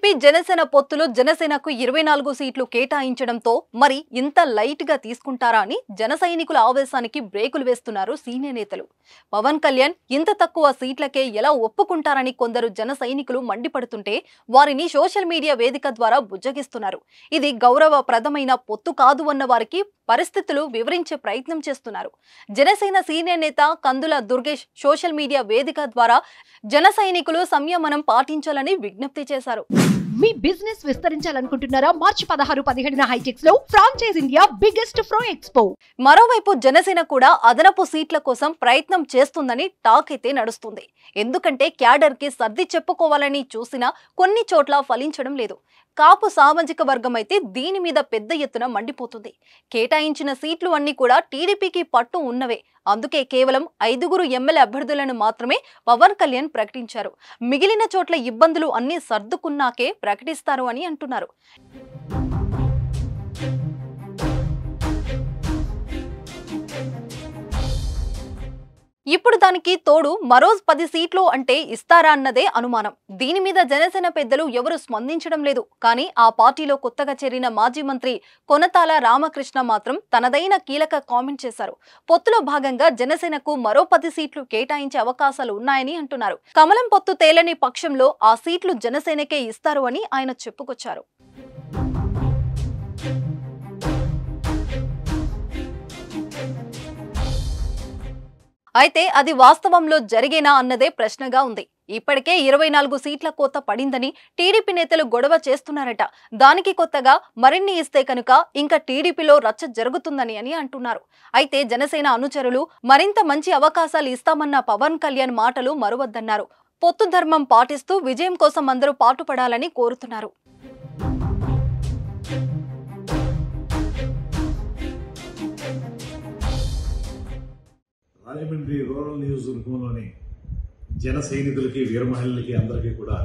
TDP Janasena పొత్తులో జనసేనకు 24 సీట్లు కేటాయించడంతో మరి ఇంత లైట్ గా తీసుకుంటారా అని జన సైనికుల ఆవేశానికి బ్రేకులు వేస్తున్నారు సీనియర్ నేతలు. పవన్ కళ్యాణ్ ఇంత తక్కువ సీట్లకే ఎలా ఒప్పుకుంటారని కొందరు జన సైనికులు మండిపడుతుంటే వారిని సోషల్ మీడియా వేదిక ద్వారా బుజ్జగిస్తున్నారు. ఇది గౌరవప్రదమైన పొత్తు కాదు అన్న వారికి పరిస్థితులు వివరించే ప్రయత్నం చేస్తున్నారు. జనసేన సీనియర్ నేత కందుల దుర్గేష్ సోషల్ మీడియా వేదిక ద్వారా జన సైనికులు సంయమనం పాటించాలని విజ్ఞప్తి చేశారు. మీ బిజినెస్ విస్తరించాలనుకుంటున్నారా? మార్చి 16-17 హైటెక్స్ లో ఫ్రాంచైజ్ ఇండియా బిగ్గెస్ట్ ఫ్రో ఎక్స్పో. మరోవైపు జనసేన కూడా అదనపు సీట్ల కోసం ప్రయత్నం చేస్తుందని టాక్ అయితే నడుస్తుంది. ఎందుకంటే క్యాడర్ కి సర్ది చెప్పుకోవాలని చూసినా కొన్ని చోట్ల ఫలించడం లేదు. కాపు సామాజిక వర్గం అయితే దీని మీద పెద్ద ఎత్తున మండిపోతుంది. కేటాయించిన సీట్లు అన్ని కూడా టీడీపీకి పట్టు ఉన్నవే. అందుకే కేవలం 5 ఎమ్మెల్యే అభ్యర్థులను మాత్రమే పవన్ కళ్యాణ్ ప్రకటించారు. మిగిలిన చోట్ల ఇబ్బందులు అన్ని సర్దుకున్నాకే ప్రకటిస్తారు అని అంటున్నారు. ఇప్పుడు దానికి తోడు మరో 10 సీట్లు అంటే ఇస్తారా అన్నదే అనుమానం. దీని మీద జనసేన పెద్దలు ఎవరు స్పందించడం లేదు. కానీ ఆ పార్టీలో కొత్తగా చేరిన మాజీ మంత్రి కొనతాల రామకృష్ణ మాత్రం తనదైన కీలక కామెంట్ చేశారు. పొత్తులో భాగంగా జనసేనకు మరో 10 సీట్లు కేటాయించే అవకాశాలు ఉన్నాయని అంటున్నారు. కమలం పొత్తు తేలని పక్షంలో ఆ సీట్లు జనసేనకే ఇస్తారు అని ఆయన చెప్పుకొచ్చారు. అయితే అది వాస్తవంలో జరిగేనా అన్నదే ప్రశ్నగా ఉంది. ఇప్పటికే 24 సీట్ల కోత పడిందని టీడీపీ నేతలు గొడవ చేస్తున్నారట. దానికి కొత్తగా మరిన్ని ఇస్తే కనుక ఇంకా టీడీపీలో రచ్చ జరుగుతుందని అని అంటున్నారు. అయితే జనసేన అనుచరులు మరింత మంచి అవకాశాలు ఇస్తామన్న పవన్ కళ్యాణ్ మాటలు మరువద్దన్నారు. పొత్తు ధర్మం పాటిస్తూ విజయం కోసం అందరూ పాటుపడాలని కోరుతున్నారు. రాజమండ్రి రూరల్ నియోజకవర్గంలోని జన సైనికులకి వీర మహిళలకి అందరికీ కూడా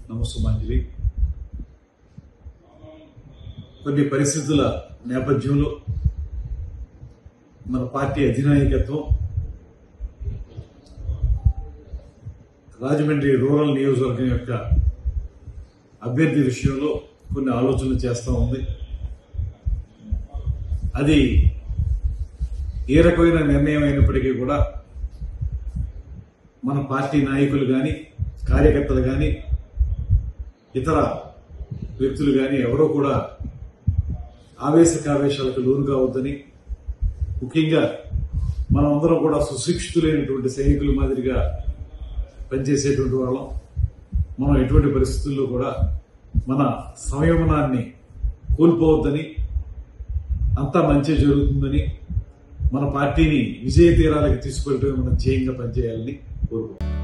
నమస్సుమాంజలి. కొన్ని పరిస్థితుల నేపథ్యంలో మన పార్టీ అధినాయకత్వం రాజమండ్రి రూరల్ నియోజకవర్గం యొక్క అభ్యర్థి విషయంలో కొన్ని ఆలోచనలు చేస్తూ ఉంది. అది ఏ రకమైన నిర్ణయం అయినప్పటికీ కూడా మన పార్టీ నాయకులు కానీ కార్యకర్తలు కానీ ఇతర వ్యక్తులు కానీ ఎవరో కూడా ఆవేశకావేశాలకు లోను కావద్దని, ముఖ్యంగా మనమందరం కూడా సుశిక్షితులైనటువంటి సైనికుల మాదిరిగా పనిచేసేటువంటి వాళ్ళం. మనం ఎటువంటి పరిస్థితుల్లో కూడా మన సంయమనాన్ని కోల్పోవద్దని, అంతా మంచి జరుగుతుందని, మన పార్టీని విజయ తీరాలకు తీసుకెళ్ళటమే మనం ధ్యేయంగా పనిచేయాలని కోరుకుంటున్నాం.